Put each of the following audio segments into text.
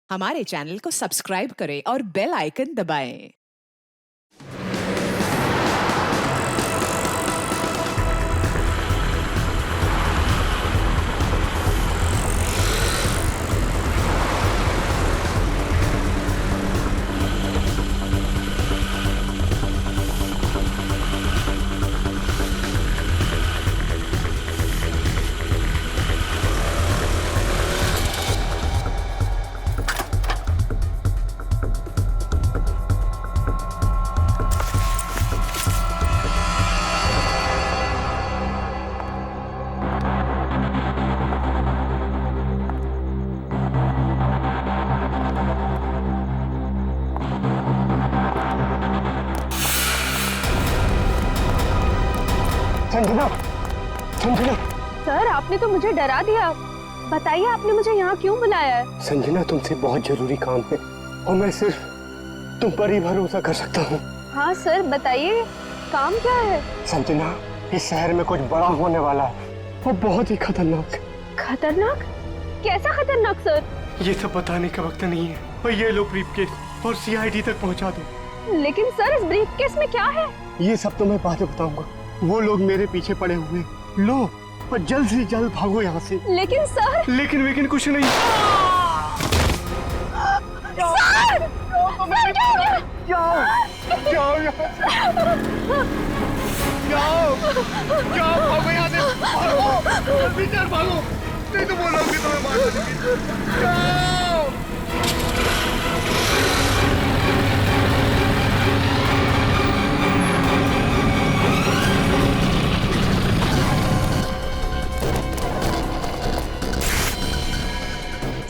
हमारे चैनल को सब्सक्राइब करें और बेल आइकन दबाएं। संजना, संजना। सर, आपने तो मुझे डरा दिया। बताइए, आपने मुझे यहाँ क्यों बुलाया है? संजना, तुमसे बहुत जरूरी काम है और मैं सिर्फ तुम पर ही भरोसा कर सकता हूँ। हाँ सर, बताइए, काम क्या है? संजना, इस शहर में कुछ बड़ा होने वाला है और बहुत ही खतरनाक। खतरनाक? कैसा खतरनाक सर? ये सब बताने का वक्त नहीं है और ये लो ब्रीफकेस और सीआईडी तक पहुँचा दो। लेकिन सर, इस ब्रीफकेस में क्या है? ये सब तो मैं बाद में बताऊंगा। वो लोग मेरे पीछे पड़े हुए। लो और जल्द से जल्द भागो यहाँ से। लेकिन सर। लेकिन कुछ नहीं। सर! सर, क्या हो गया? जाओ, जाओ जाओ, जाओ, भागो यहाँ से, भागो, जल्दी चल भागो, नहीं तो वो लोग भी तुम्हें मार देंगे। जाओ।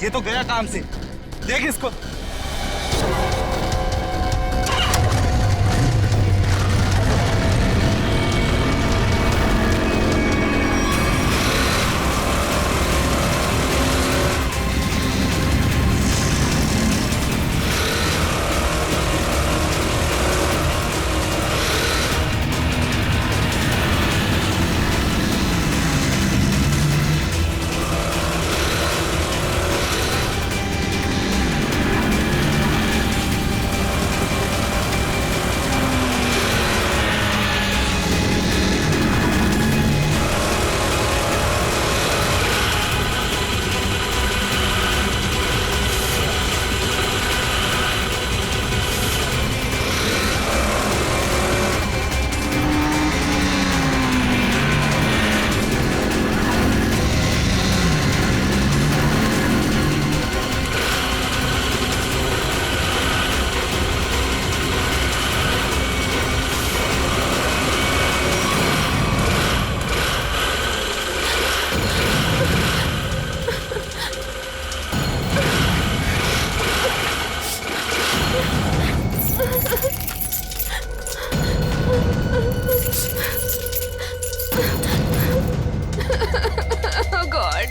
ये तो गया काम से, देख इसको। Oh God!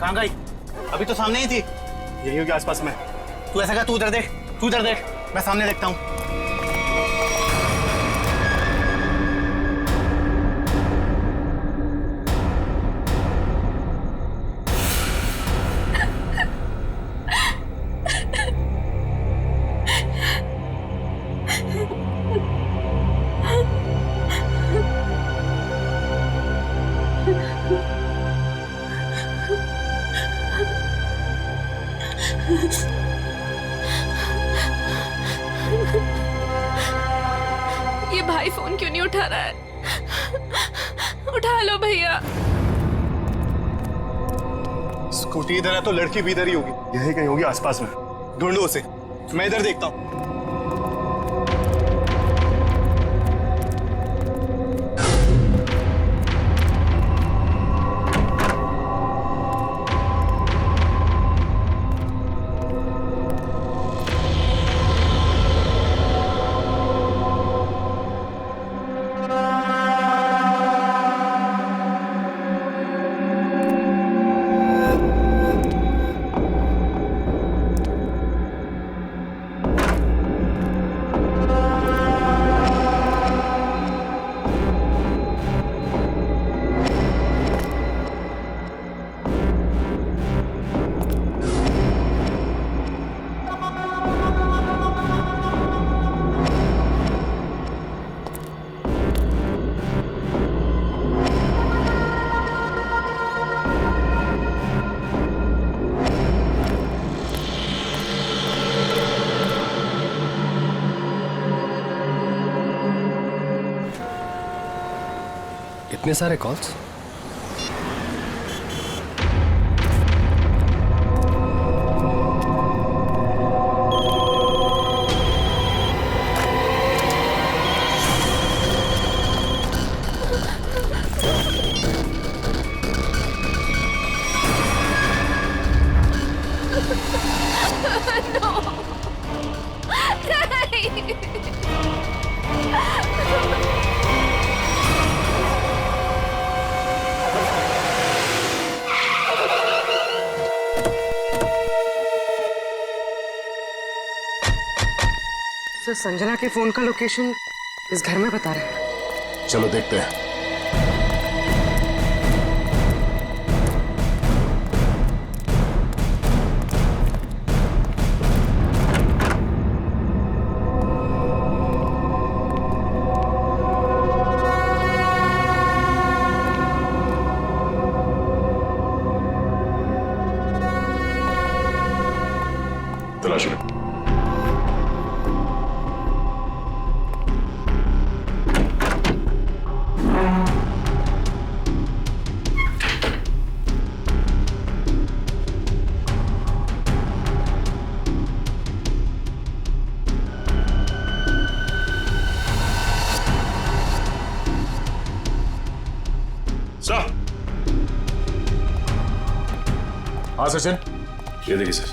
कहाँ गई? अभी तो सामने ही थी। यही होगी आसपास में। तू ऐसा कर, तू उधर देख, तू उधर देख, मैं सामने देखता हूँ। ये भाई फोन क्यों नहीं उठा रहा है? उठा लो भैया। स्कूटी इधर है तो लड़की भी इधर ही होगी। यही कहीं होगी आसपास में। ढूंढो उसे, मैं इधर देखता हूँ। इतने सारे कॉल्स? सर, संजना के फोन का लोकेशन इस घर में बता रहा है। चलो देखते हैं। तलाश लो। सर। हाँ सचिन। ये देखिए सर,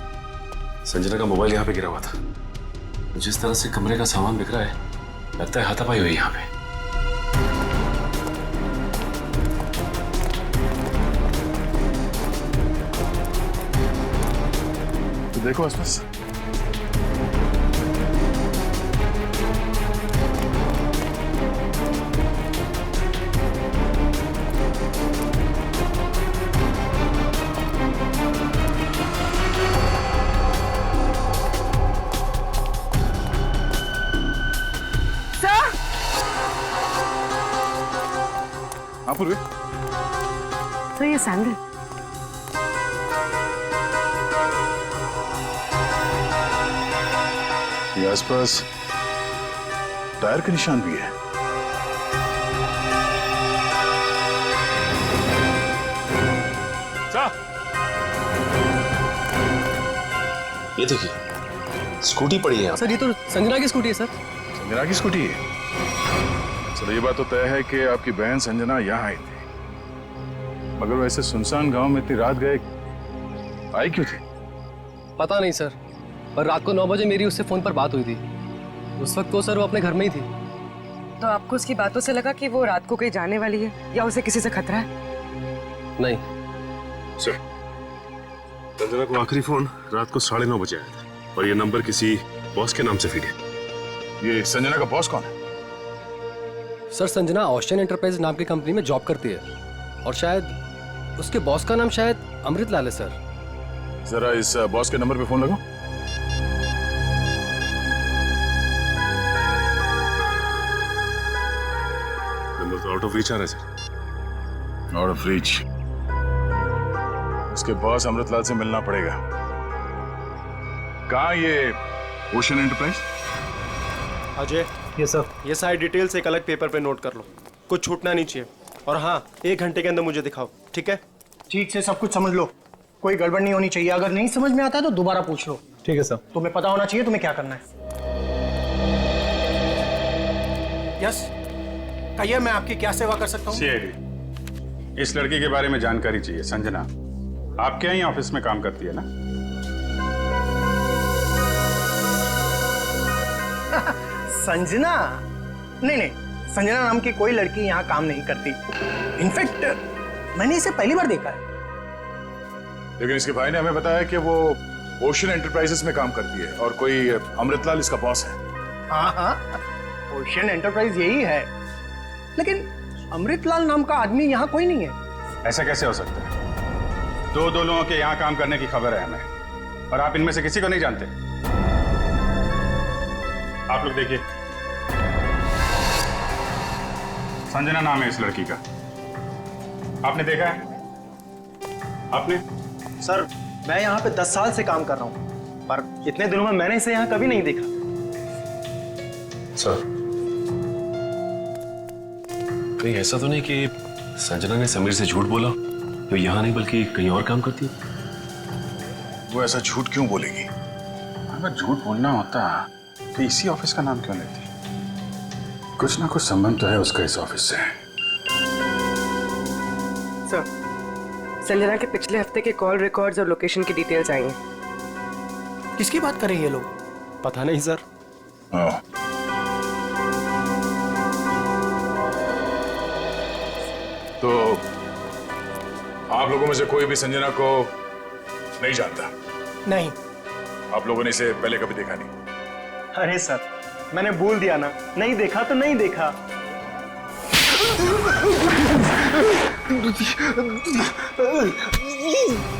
संजना का मोबाइल यहाँ पे गिरा हुआ था। जिस तरह से कमरे का सामान बिक रहा है, लगता है हाथापाई हुई यहाँ पे। तो देखो आसपास। हाँ पूर्वी। तो ये सैंडल ये आसपास टायर के निशान भी है। ये देखिए, स्कूटी पड़ी है यहाँ। सर ये तो संजना की स्कूटी है सर। संजना की स्कूटी है। चलो ये बात तो तय है कि आपकी बहन संजना यहाँ आई थी, मगर वैसे सुनसान गांव में इतनी रात गए आई क्यों थी? पता नहीं सर, पर रात को 9 बजे मेरी उससे फोन पर बात हुई थी। उस वक्त तो सर वो अपने घर में ही थी। तो आपको उसकी बातों से लगा कि वो रात को कहीं जाने वाली है या उसे किसी से खतरा है? नहीं सर, संजना को आखिरी फोन रात को 9:30 बजे आया था और ये नंबर किसी बॉस के नाम से फीड है। ये संजना का बॉस कौन है? सर, संजना ऑस्टिन एंटरप्राइज नाम की कंपनी में जॉब करती है और शायद उसके बॉस का नाम शायद अमृतलाल है सर। जरा इस बॉस के नंबर पे फोन लगाओ। नंबर तो आउट ऑफ रीच आ रहा है सर। Out of reach. उसके बॉस अमृतलाल से मिलना पड़ेगा। कहाँ ये ओशन एंटरप्राइज? अजय, ये सर, ये सारी डिटेल्स एक अलग पेपर पे नोट कर लो, कुछ छूटना नहीं चाहिए। और हाँ, 1 घंटे के अंदर मुझे दिखाओ, ठीक है? ठीक से सब कुछ समझ लो, कोई गड़बड़ नहीं होनी चाहिए। अगर नहीं समझ में आता है तो दोबारा पूछ लो। ठीक है सर। तुम्हें पता होना चाहिए तुम्हें क्या करना है। यस, कहिए मैं आपकी क्या सेवा कर सकता हूँ? सीआईडी, इस लड़की के बारे में जानकारी चाहिए। संजना आपके यहाँ ऑफिस में काम करती है ना? संजना? नहीं नहीं, संजना नाम की कोई लड़की यहाँ काम नहीं करती। इनफैक्ट मैंने इसे पहली बार देखा है। लेकिन इसके भाई ने हमें बताया कि वो ओशन एंटरप्राइजेस में काम करती है और कोई अमृतलाल इसका बॉस है। हाँ हाँ, ओशन एंटरप्राइज यही है, लेकिन अमृतलाल नाम का आदमी यहाँ कोई नहीं है। ऐसा कैसे हो सकता है? दो लोगों के यहाँ काम करने की खबर है हमें, और आप इनमें से किसी को नहीं जानते। आप लोग देखिए, संजना नाम है इस लड़की का। आपने देखा है? आपने? सर, मैं यहाँ पे 10 साल से काम कर रहा हूँ, पर इतने दिनों में मैंने इसे यहाँ कभी नहीं देखा। सर, कहीं ऐसा तो नहीं कि संजना ने समीर से झूठ बोला तो यहाँ नहीं बल्कि कहीं और काम करती है। वो ऐसा झूठ क्यों बोलेगी? अगर झूठ बोलना होता तो इसी ऑफिस का नाम क्यों लेती? कुछ ना कुछ संबंध तो है उसका इस ऑफिस से। सर, संजना के पिछले हफ्ते के कॉल रिकॉर्ड्स और लोकेशन की डिटेल्स आई हैं। किसकी बात कर रहे हैं ये लोग? पता नहीं सर। ओह। तो आप लोगों में से कोई भी संजना को नहीं जानता? नहीं। आप लोगों ने इसे पहले कभी देखा नहीं? अरे सर, मैंने बोल दिया ना, नहीं देखा तो नहीं देखा।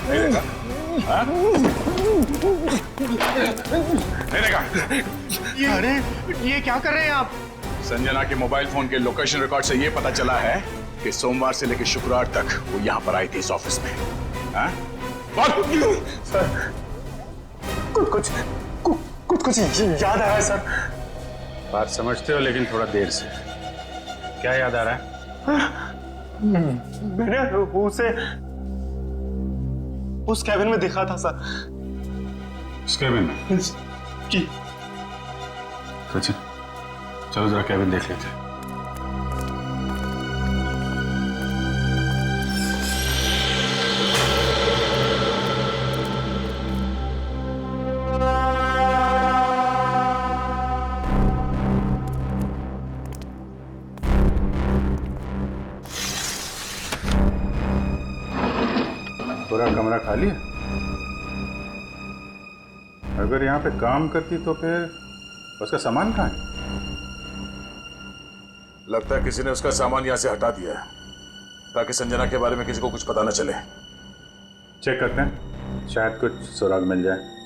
नहीं देखा? हाँ? नहीं देखा? अरे ये क्या कर रहे हैं आप? संजना के मोबाइल फोन के लोकेशन रिकॉर्ड से ये पता चला है कि सोमवार से लेकर शुक्रवार तक वो यहाँ पर आई थी इस ऑफिस में। हाँ? सर, कुछ याद आ रहा है सर। बात समझते हो लेकिन थोड़ा देर से। क्या याद आ रहा है? मैंने उसे उस कैबिन में देखा था सर। इस कैबिन में? जी। सचिन, चलो जरा कैबिन देख लेते हैं। पूरा कमरा खाली है? अगर यहाँ पे काम करती तो फिर उसका सामान कहाँ है? लगता है किसी ने उसका सामान यहाँ से हटा दिया है ताकि संजना के बारे में किसी को कुछ पता न चले। चेक करते हैं, शायद कुछ सुराग मिल जाए।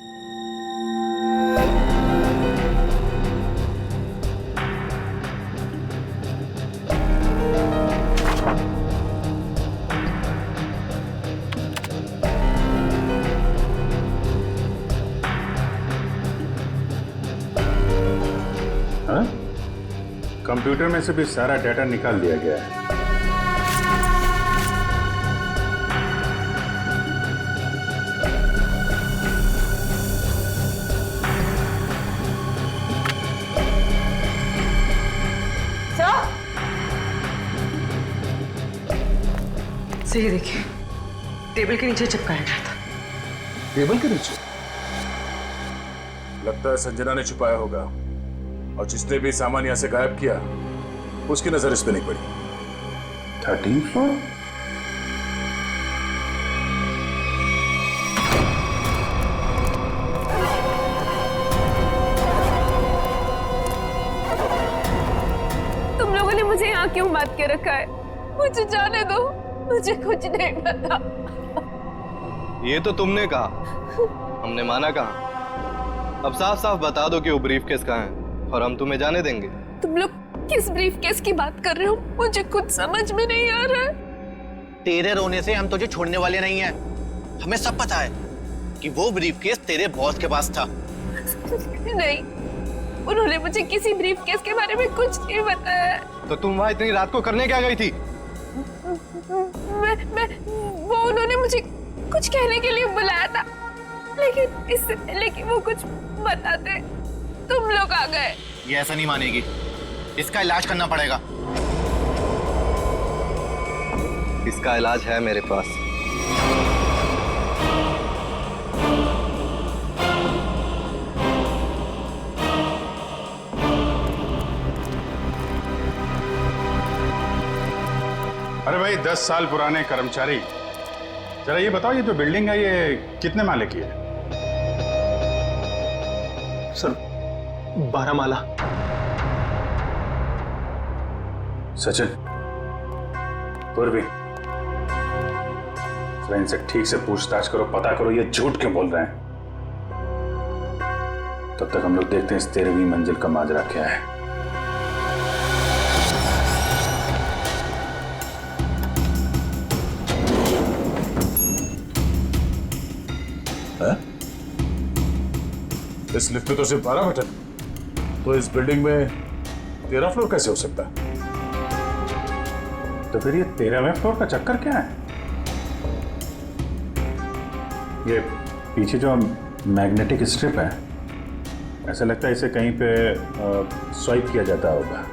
कंप्यूटर में से भी सारा डाटा निकाल दिया गया है। सही देखिए, टेबल के नीचे चिपकाया गया था। टेबल के नीचे? लगता है संजना ने छुपाया होगा और जिसने भी सामान यहां से गायब किया उसकी नजर इस पे नहीं पड़ी। 13th floor? तुम लोगों ने मुझे यहाँ क्यों बात के रखा है? मुझे जाने दो, मुझे कुछ नहीं पता। ये तो तुमने कहा, हमने माना कहा। अब साफ साफ बता दो कि वो ब्रीफ केस कहाँ है और हम तुम्हें जाने देंगे। तुम लोग किस ब्रीफ केस की बात कर रहे हो? मुझे कुछ समझ में नहीं आ रहा है। तेरे रोने से हम तुझे छोड़ने वाले नहीं हैं। हमें सब पता है कि वो ब्रीफ केस तेरे बॉस के पास था। नहीं, उन्होंने मुझे किसी ब्रीफ केस के बारे में कुछ नहीं बताया। तो तुम वहां इतनी रात को करने क्या गई थी? वो उन्होंने मुझे कुछ कहने के लिए बुलाया था, लेकिन इससे पहले कि वो कुछ बताते तुम लोग आ गए। ये ऐसा नहीं मानेगी, इसका इलाज करना पड़ेगा। इसका इलाज है मेरे पास। अरे भाई 10 साल पुराने कर्मचारी, जरा ये बताओ, ये जो बिल्डिंग है ये कितने माले की है? सर 12 माला। सचिन, पूर्वी, जरा इनसे ठीक से पूछताछ करो, पता करो ये झूठ क्यों बोल रहे हैं। तब तक हम लोग देखते हैं इस 13वीं मंजिल का माजरा क्या है। इस लिफ्ट में तो सिर्फ 12 बटन, तो इस बिल्डिंग में 13 फ्लोर कैसे हो सकता है? तो फिर ये 13वें फ्लोर का चक्कर क्या है? ये पीछे जो मैग्नेटिक स्ट्रिप है, ऐसा लगता है इसे कहीं पे स्वाइप किया जाता होगा।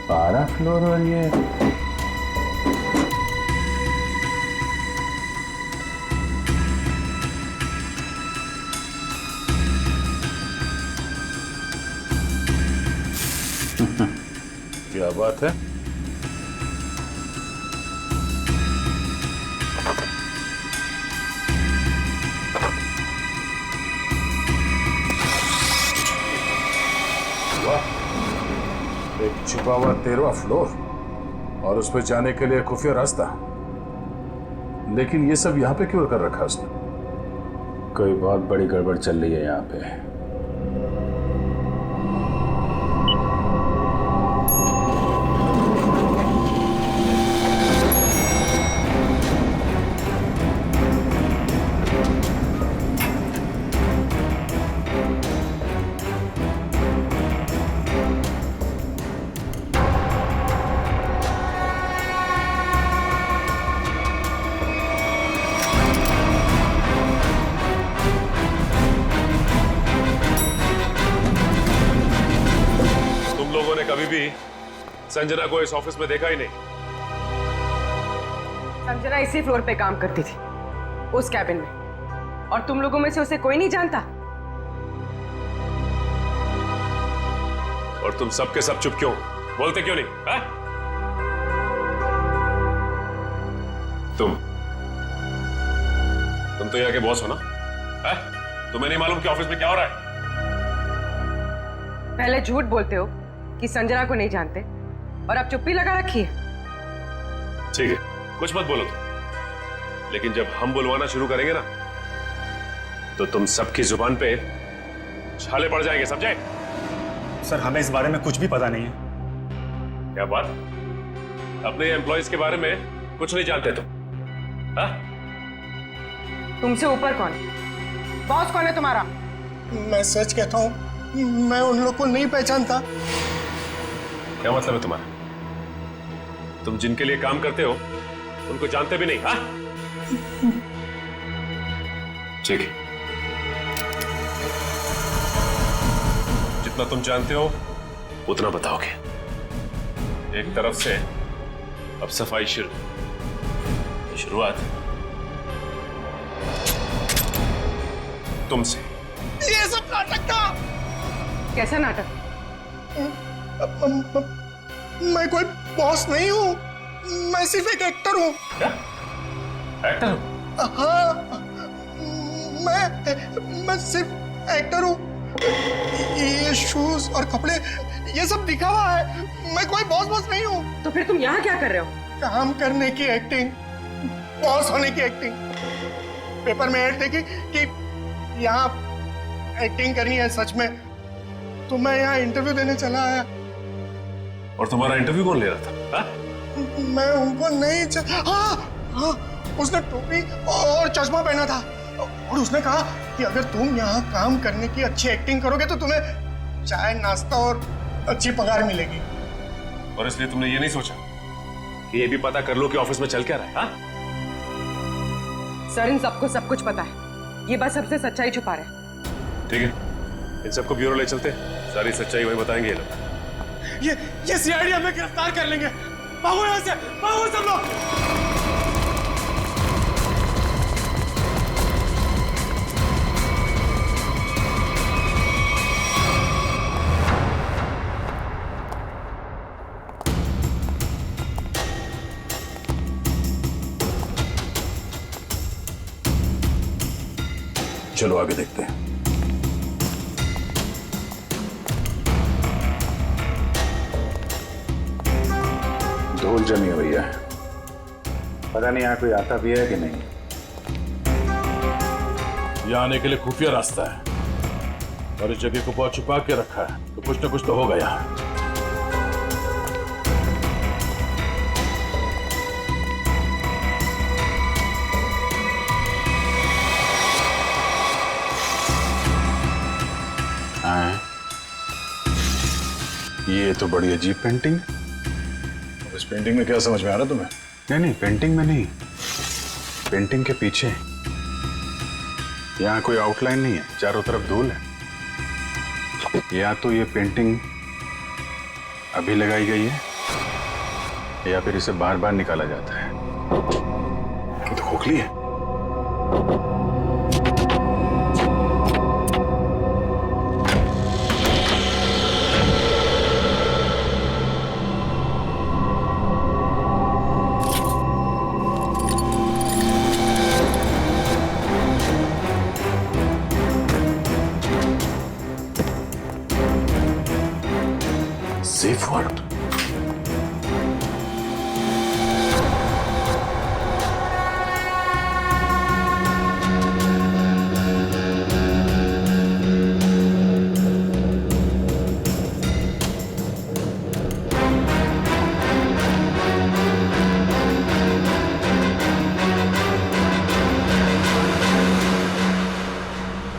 12 फ्लोर और ये क्या बात है? एक छुपा हुआ 13वां फ्लोर और उस पर जाने के लिए खुफिया रास्ता। लेकिन ये सब यहाँ पे क्यों कर रखा उसने? कोई बहुत बड़ी गड़बड़ चल रही है यहाँ पे। कभी भी संजना को इस ऑफिस में देखा ही नहीं। संजना इसी फ्लोर पे काम करती थी, उस कैबिन में, और तुम लोगों में से उसे कोई नहीं जानता। और तुम सब के सब चुप क्यों? बोलते क्यों नहीं? हा? तुम तो यहाँ के बॉस हो ना? हा? तुम्हें नहीं मालूम कि ऑफिस में क्या हो रहा है? पहले झूठ बोलते हो कि संजना को नहीं जानते, और अब चुप्पी लगा रखी है। ठीक है, कुछ मत बोलो तुम। लेकिन जब हम बुलवाना शुरू करेंगे ना, तो तुम सबकी जुबान पे छाले पड़ जाएंगे, समझे? सर, हमें इस बारे में कुछ भी पता नहीं है। क्या बात? अपने एम्प्लॉइज के बारे में कुछ नहीं जानते तुम? हाँ? तुमसे ऊपर कौन? बॉस कौन है तुम्हारा? मैं सच कहता हूँ, मैं उन लोग को नहीं पहचानता। क्या मतलब है तुम्हारा? तुम जिनके लिए काम करते हो उनको जानते भी नहीं? हाँ? ठीक है, जितना तुम जानते हो उतना बताओगे। एक तरफ से अब सफाई शुरुआत तुमसे। ये सब नाटक था। कैसा नाटक? मैं कोई बॉस नहीं हूँ, मैं सिर्फ एक एक्टर हूँ। क्या? एक्टर हो? हाँ, मैं सिर्फ एक्टर हूँ। ये शूज और कपड़े ये सब दिखा हुआ है, मैं कोई बॉस नहीं हूँ। तो फिर तुम यहाँ क्या कर रहे हो? काम करने की एक्टिंग, बॉस होने की एक्टिंग। पेपर में ऐड देखी कि यहाँ एक्टिंग करनी है सच में, तो मैं यहाँ इंटरव्यू देने चला आया। और तुम्हारा इंटरव्यू कौन ले रहा था? हा? मैं उनको नहीं हाँ, उसने टोपी और चश्मा पहना था, और उसने कहा कि अगर तुम यहाँ काम करने की अच्छी एक्टिंग करोगे तो तुम्हें चाय, नाश्ता और अच्छी पगार मिलेगी। और इसलिए तुमने ये नहीं सोचा कि ये भी पता कर लो कि ऑफिस में चल क्या रहा है? हा? सर, इन सबको सब कुछ पता है, ये बस सबसे सच्चाई छुपा रहे हैं। ठीक है, इन सबको ब्यूरो ले चलते, सारी सच्चाई वही बताएंगे ये लोग। ये सीआईडी हमें गिरफ्तार कर लेंगे। भागो यहाँ से, भागो सब लोग। चलो आगे देखते हैं। धूल जमी हुई है, पता नहीं यहाँ कोई आता भी है कि नहीं। यहाँ आने के लिए खुफिया रास्ता है, और इस जगह को बहुत छुपा के रखा है, तो कुछ ना कुछ तो होगा यहाँ। ये तो बड़ी अजीब पेंटिंग है। अब इस पेंटिंग में क्या समझ में आ रहा तुम्हें? नहीं नहीं, पेंटिंग में नहीं, पेंटिंग के पीछे। यहाँ कोई आउटलाइन नहीं है, चारों तरफ धूल है। या तो ये पेंटिंग अभी लगाई गई है या फिर इसे बार बार निकाला जाता है। ये तो खोखली है। Safe word.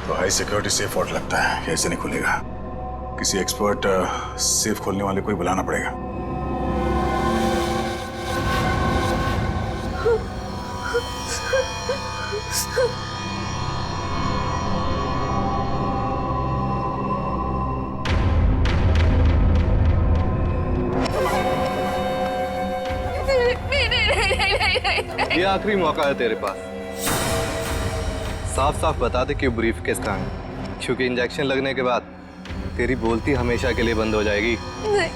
तो हाई सिक्योरिटी सेफ वर्ड लगता है, कैसे नहीं खुलेगा? किसी एक्सपर्ट सेफ खोलने वाले को ही बुलाना पड़ेगा। ये आखिरी मौका है तेरे पास। साफ साफ बता दे कि ब्रीफ केस कहाँ है, क्योंकि इंजेक्शन लगने के बाद तेरी बोलती हमेशा के लिए बंद हो जाएगी। नहीं,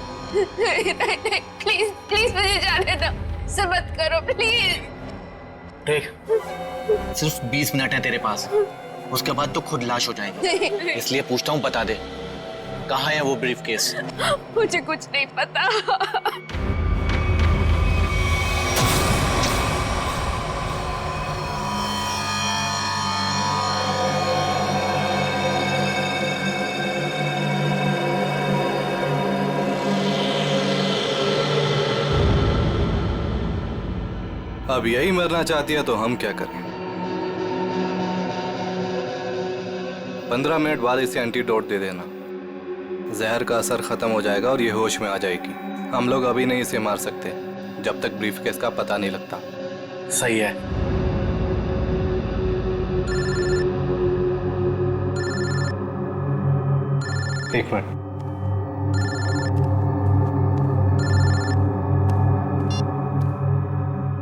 प्लीज प्लीज मुझे जाने दो, ऐसा मत करो प्लीज। देख, सिर्फ 20 मिनट है तेरे पास, उसके बाद तो खुद लाश हो जाएगी। इसलिए पूछता हूँ, बता दे कहाँ है वो ब्रीफ केस? मुझे कुछ नहीं पता। अब यही मरना चाहती है तो हम क्या करें? 15 मिनट बाद इसे एंटीडोट दे देना, जहर का असर खत्म हो जाएगा और ये होश में आ जाएगी। हम लोग अभी नहीं इसे मार सकते जब तक ब्रीफकेस का पता नहीं लगता। सही है। एक मिनट।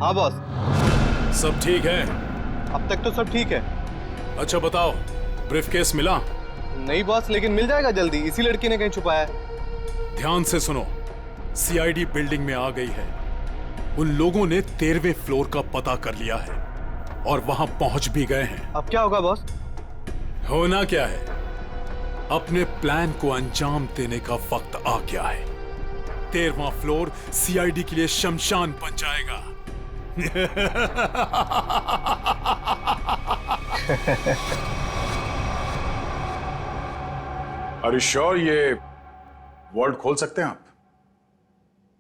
हाँ बॉस, सब ठीक है? अब तक तो सब ठीक है। अच्छा बताओ, ब्रीफकेस मिला? नहीं बॉस, लेकिन मिल जाएगा जल्दी, इसी लड़की ने कहीं छुपाया है। ध्यान से सुनो, सीआईडी बिल्डिंग में आ गई है। उन लोगों ने 13वें फ्लोर का पता कर लिया है और वहां पहुंच भी गए हैं। अब क्या होगा बॉस? होना क्या है, अपने प्लान को अंजाम देने का वक्त आ गया है। 13वां फ्लोर सीआईडी के लिए शमशान बन जाएगा। Are you sure ये वर्ल्ड खोल सकते हैं आप?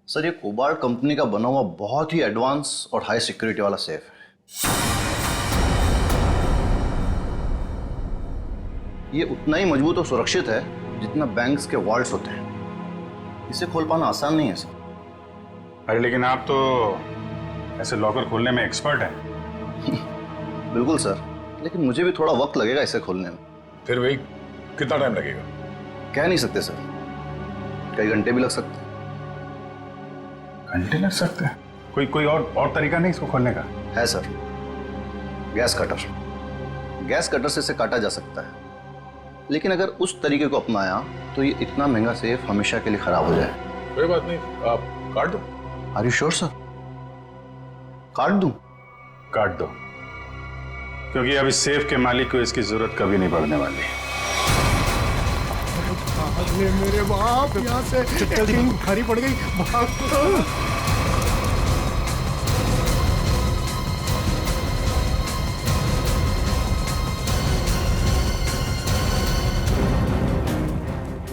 सर, ये कोबाल्ट कंपनी का बना हुआ बहुत ही एडवांस और हाई सिक्योरिटी वाला सेफ है। ये उतना ही मजबूत और सुरक्षित है जितना बैंक्स के वॉल्ट्स होते हैं। इसे खोल पाना आसान नहीं है सर। अरे लेकिन आप तो ऐसे लॉकर खोलने में एक्सपर्ट हैं। बिल्कुल सर, लेकिन मुझे भी थोड़ा वक्त लगेगा इसे खोलने में। फिर वही कितना टाइम लगेगा? कह नहीं सकते सर, कई घंटे भी लग सकते हैं। घंटे लग सकते हैं? कोई और तरीका नहीं इसको खोलने का? है sir, gas cutter. Gas cutter से इसे काटा जा सकता है, लेकिन अगर उस तरीके को अपनाया तो ये इतना महंगा सेफ हमेशा के लिए खराब हो जाए। कोई बात नहीं, आप काट दो। Are you sure sir? काट दूं? काट दो, क्योंकि अब इस सेफ के मालिक को इसकी जरूरत कभी नहीं पड़ने वाली। मेरे बाप, यहाँ से भारी पड़ गई। भाग।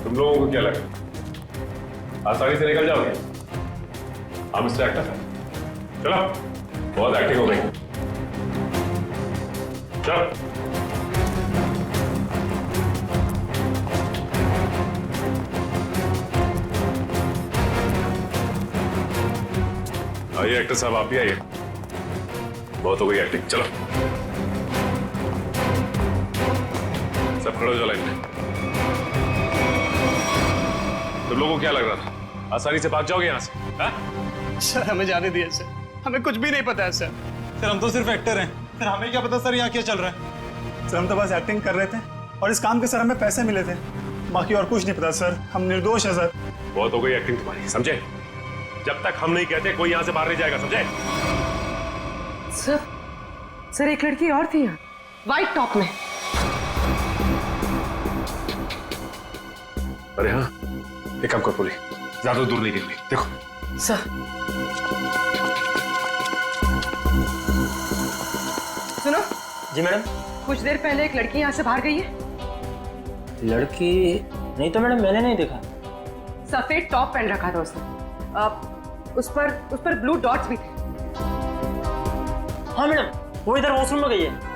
तुम लोगों को क्या लगा आसानी से निकल जाओगे? हम इससे एक्टर हैं। चलो, बहुत एक्टिंग हो गई। चलो। आइए एक्टर साहब, आप भी आइए। बहुत हो गई एक्टिंग, चलो सब खड़े हो जाओ लाइन में। तुम लोगों को क्या लग रहा था आसानी से भाग जाओगे यहाँ से? हा? सर हमें जाने दिए सर, हमें कुछ भी नहीं पता है सर। सर हम तो सिर्फ एक्टर हैं, सर हमें क्या पता सर यहाँ क्या चल रहा है। सर हम तो बस एक्टिंग कर रहे थे और इस काम के सर हमें पैसे मिले थे, बाकी और कुछ नहीं पता सर। हम निर्दोष है सर। बहुत हो गई एक्टिंग तुम्हारी, समझे? जब तक हम नहीं कहते कोई यहाँ से बाहर नहीं जाएगा, समझे? सर एक लड़की और थी यहाँ, व्हाइट टॉप में। अरे हाँ, एक काम कर बोली, ज्यादा दूर नहीं गिर, देखो। सर सुनो। जी मैडम। कुछ देर पहले एक लड़की यहाँ से बाहर गई है। लड़की नहीं तो मैडम, मैंने नहीं देखा। सफेद टॉप पहन रखा था उसने, उस पर ब्लू डॉट्स भी थे। हाँ मैडम, वो इधर वॉशरूम में गई है।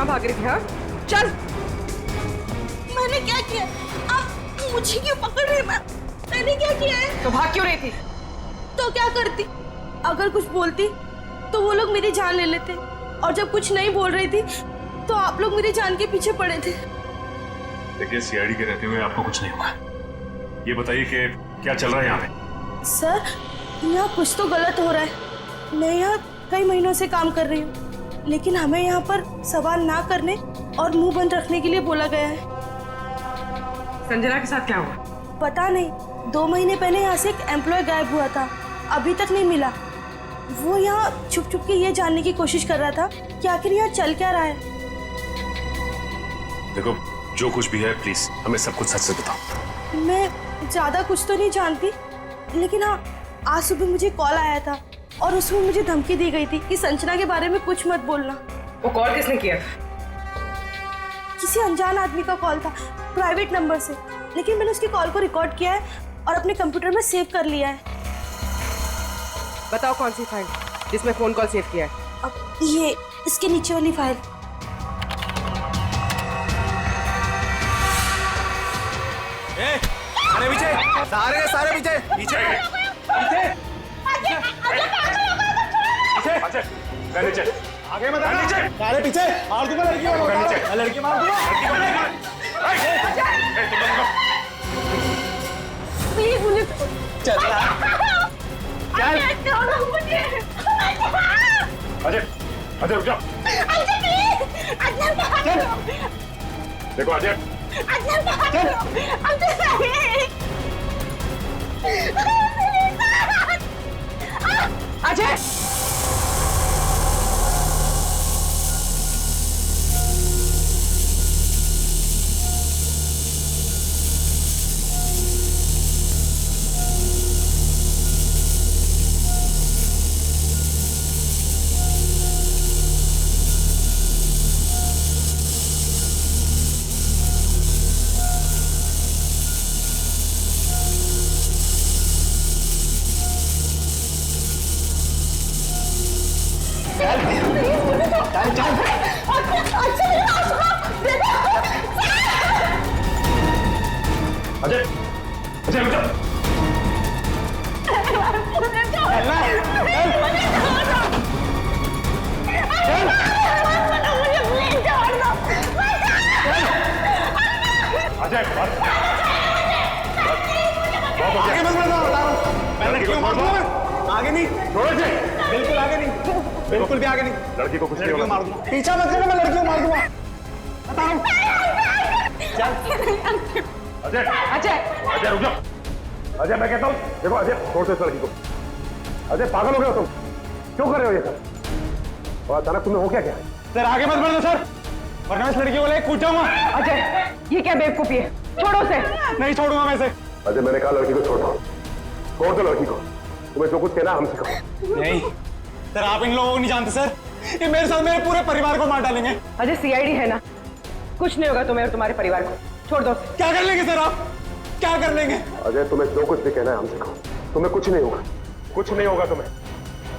भाग रही थी? हाँ चल। मैंने क्या किया? आप मुझे क्यों पकड़ रहे हैं? मैंने क्या किया है? तो भाग क्यों रही थी? तो क्या करती? अगर कुछ बोलती तो वो लोग मेरी जान ले लेते, और जब कुछ नहीं बोल रही थी तो आप लोग मेरी जान के पीछे पड़े थे। देखिए सीआईडी के रहते हुए आपको कुछ नहीं होगा। ये बताइए कि क्या चल रहा है यहाँ पे? सर यहाँ कुछ तो गलत हो रहा है। मैं यहाँ कई महीनों से काम कर रही हूँ, लेकिन हमें यहाँ पर सवाल ना करने और मुंह बंद रखने के लिए बोला गया है। संजना के साथ क्या हुआ? पता नहीं, 2 महीने पहले यहाँ से एक एम्प्लॉय गायब हुआ था, अभी तक नहीं मिला। वो यहाँ छुप छुप के ये जानने की कोशिश कर रहा था कि आखिर यहाँ चल क्या रहा है। देखो जो कुछ भी है प्लीज हमें सब कुछ सच से बताओ। मैं ज्यादा कुछ तो नहीं जानती, लेकिन हाँ आज सुबह मुझे कॉल आया था और उसमें मुझे धमकी दी गई थी कि संजना के बारे में कुछ मत बोलना। वो कॉल किसने किया था? किसी अनजान आदमी का कॉल था, प्राइवेट नंबर से, लेकिन मैंने उसकी कॉल को रिकॉर्ड किया है और अपने कंप्यूटर में सेव कर लिया है। बताओ कौन सी फाइल जिसमें फोन कॉल सेव किया है? अब ये इसके नीचे वाली फाइल। अरे पीछे, सारे पीछे पीछे नीचे आगे मत आना। अरे पीछे मार दूंगा लड़की को, लड़की मार दूंगा। प्लीज मुझे चल अजय अजय रुक जाओ। देखो अजय अजय अजय अजय रुक जाओ। अजय आगे मत बढ़ो, बता रहा हूँ। मैं लड़की को मार दूंगा। आगे नहीं, बिल्कुल आगे नहीं, बिल्कुल भी आगे नहीं। लड़की को कुछ नहीं लड़की को होगा। मार दूंगा। पीछा मत करना, मैं लड़की को मार दूंगा। बता रहा हूँ। अजय अजय अजय रुक जाओ। अजय मैं कहता हूँ देखो अजय छोड़ दो इस लड़की को। अजय पागल हो गए हो तुम, क्यों कर रहे हो ये सब? और अचानक तुम्हें हो क्या है? सर आगे मत बढ़ना सर, वरना इस लड़की को लेकर कूद जाऊंगा। अजय ये क्या बेवकूफी है? छोड़ो उसे। नहीं छोड़ूंगा मैं इसे। अजय मैंने कहा लड़की को छोड़ दो, छोड़ दो लड़की को। तुम्हें जो कुछ कहना है हमसे कहो। नहीं सर, आप इन लोगों को नहीं जानते सर, ये मेरे साथ मेरे पूरे परिवार को मार डालेंगे। अजय सीआईडी है ना, कुछ नहीं होगा तुम्हें और तुम्हारे परिवार को, छोड़ दो। क्या कर लेंगे सर आप, क्या कर लेंगे? अजय तुम्हें जो कुछ भी कहना है हमसे कहो, तुम्हें कुछ नहीं होगा, कुछ नहीं होगा तुम्हें,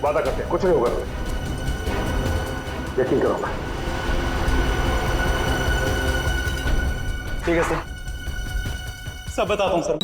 वादा करते हैं कुछ नहीं होगा तुम्हें, यकीन करो। ठीक है सर, सब बताता हूँ सर।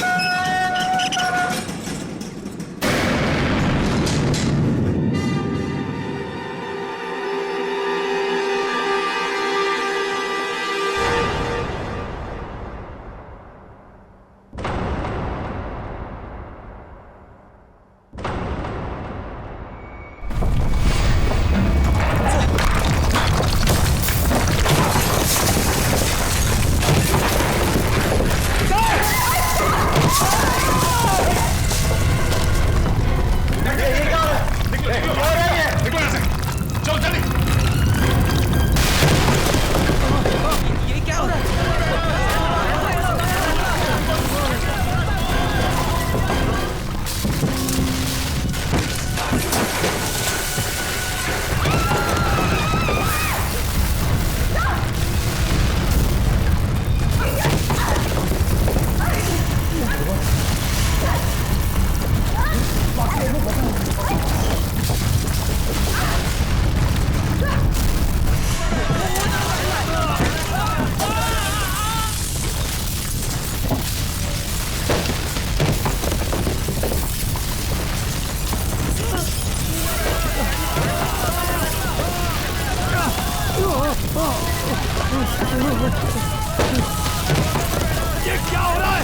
ये क्या हो रहा है?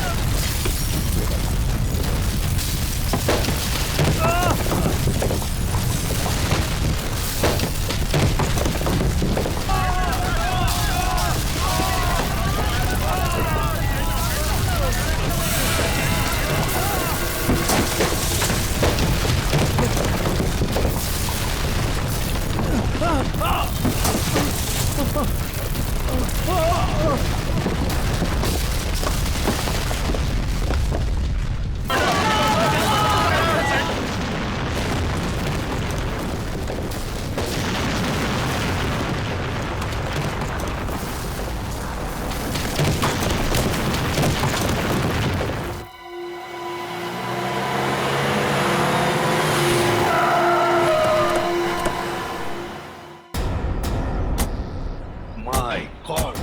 माय गॉड,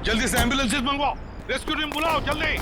जल्दी से एम्बुलेंसेस मंगवाओ, रेस्क्यू टीम बुलाओ जल्दी।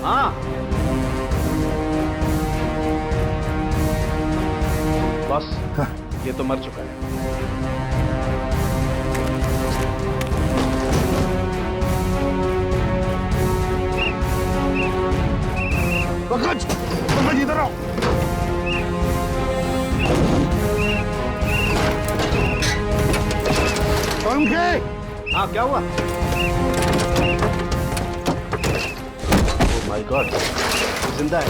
हाँ बस, ये तो मर चुका है। पंकज, पंकज इधर आओ। पंकज, हाँ क्या हुआ? माय गॉड, जिंदा है।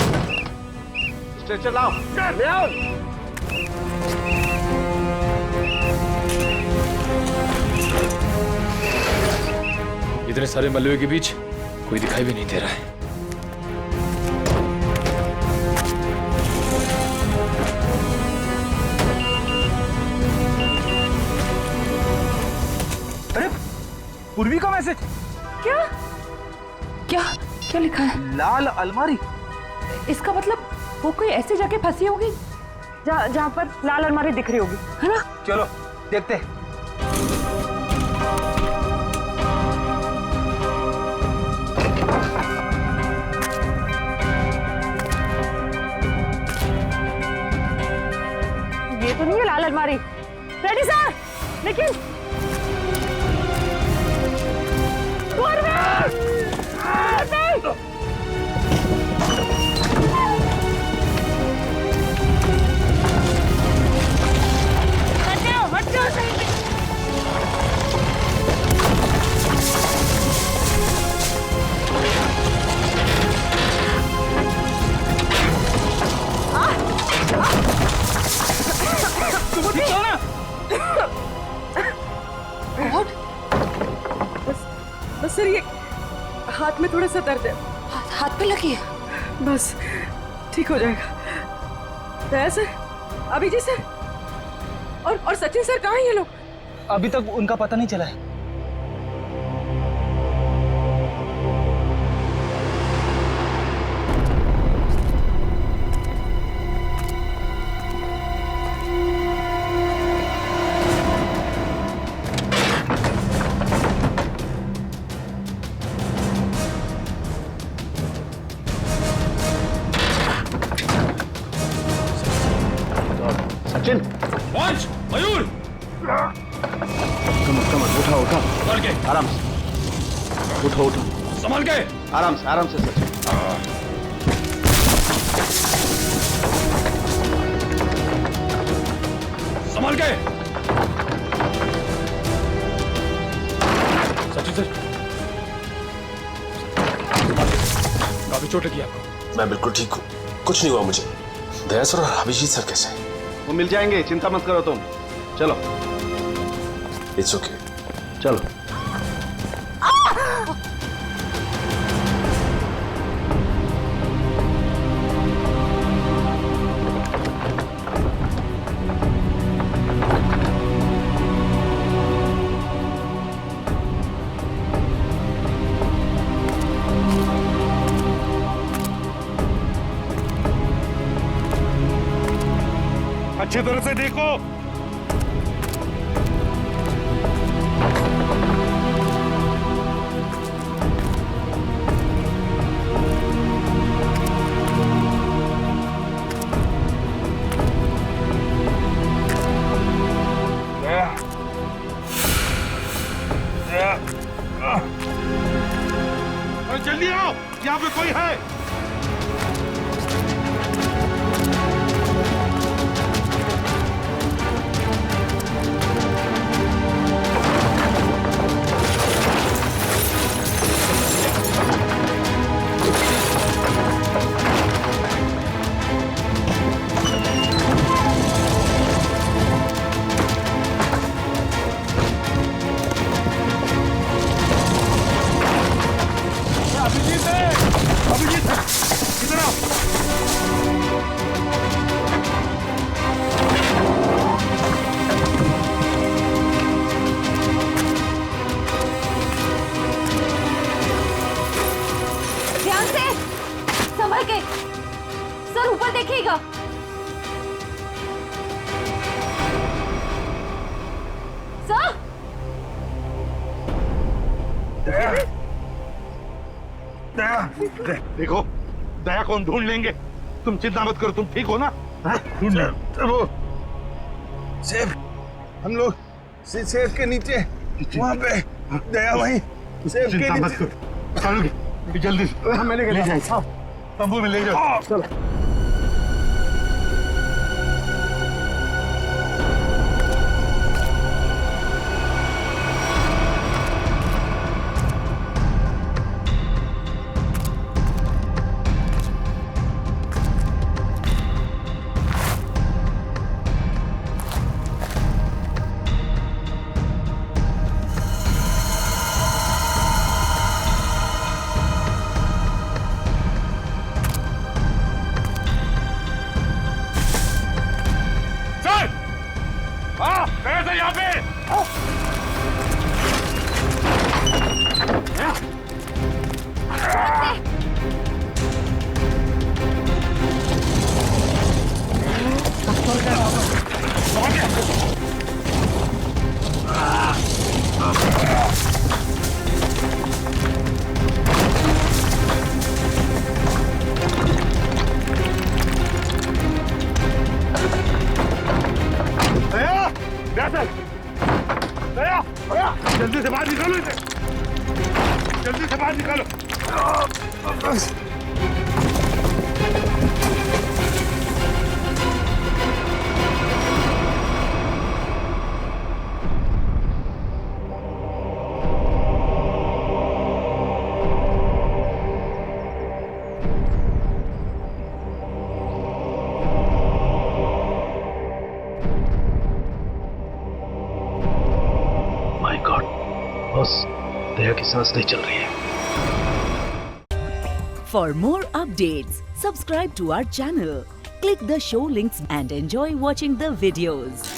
स्ट्रेचर लाओ, ले आओ। इतने सारे मलबे के बीच कोई दिखाई भी नहीं दे रहा है। अरे पूर्वी का मैसेज। क्या क्या क्या लिखा है? लाल अलमारी। इसका मतलब वो कोई ऐसी जगह फंसी होगी जहाँ पर लाल अलमारी दिख रही होगी, है ना? चलो देखते हैं। ये तो नहीं है लाल अलमारी। रेडी सर, लेकिन बस सर, ये हाथ में थोड़ा सा दर्द है। हाथ पे लगी है? बस ठीक हो जाएगा। दया सर, अभिजीत सर और सचिन सर कहाँ हैं ये लोग? अभी तक उनका पता नहीं चला है। सचिन, पंच, मयूर, कम उठा उठा, संभाल के, आराम से उठो उठो, संभाल के, आराम से सचिन। संभाल के। सचिन सर, काफी चोट लगी आपको? मैं बिल्कुल ठीक हूँ, कुछ नहीं हुआ मुझे। दया सर और अभिजीत सर कैसे हैं? वो मिल जाएंगे, चिंता मत करो तुम। चलो। It's okay. चलो। अच्छी तरह से देखो। जल्दी आओ, यहाँ पे कोई है। अभिजीत, इधर आओ। ध्यान से, संभल के। सर ऊपर देखिएगा। सर, देखो, दया को हम ढूंढ लेंगे, तुम चिंता मत करो। तुम ठीक हो ना? वो सेफ, हम लोग सेफ के नीचे वहाँ पे दया वहीं सेफ के चिंता मत नीचे। करो, चलो जल्दी से। मैंने ले जाओ, तंबू में ले जाओ। चलो। यहाँ पे से दया दया जल्दी से बाहर निकालो इसे जल्दी से बाहर निकालो माय गॉड बस दया की सांस नहीं चल रही है। For more updates, subscribe to our channel, click the show links and enjoy watching the videos.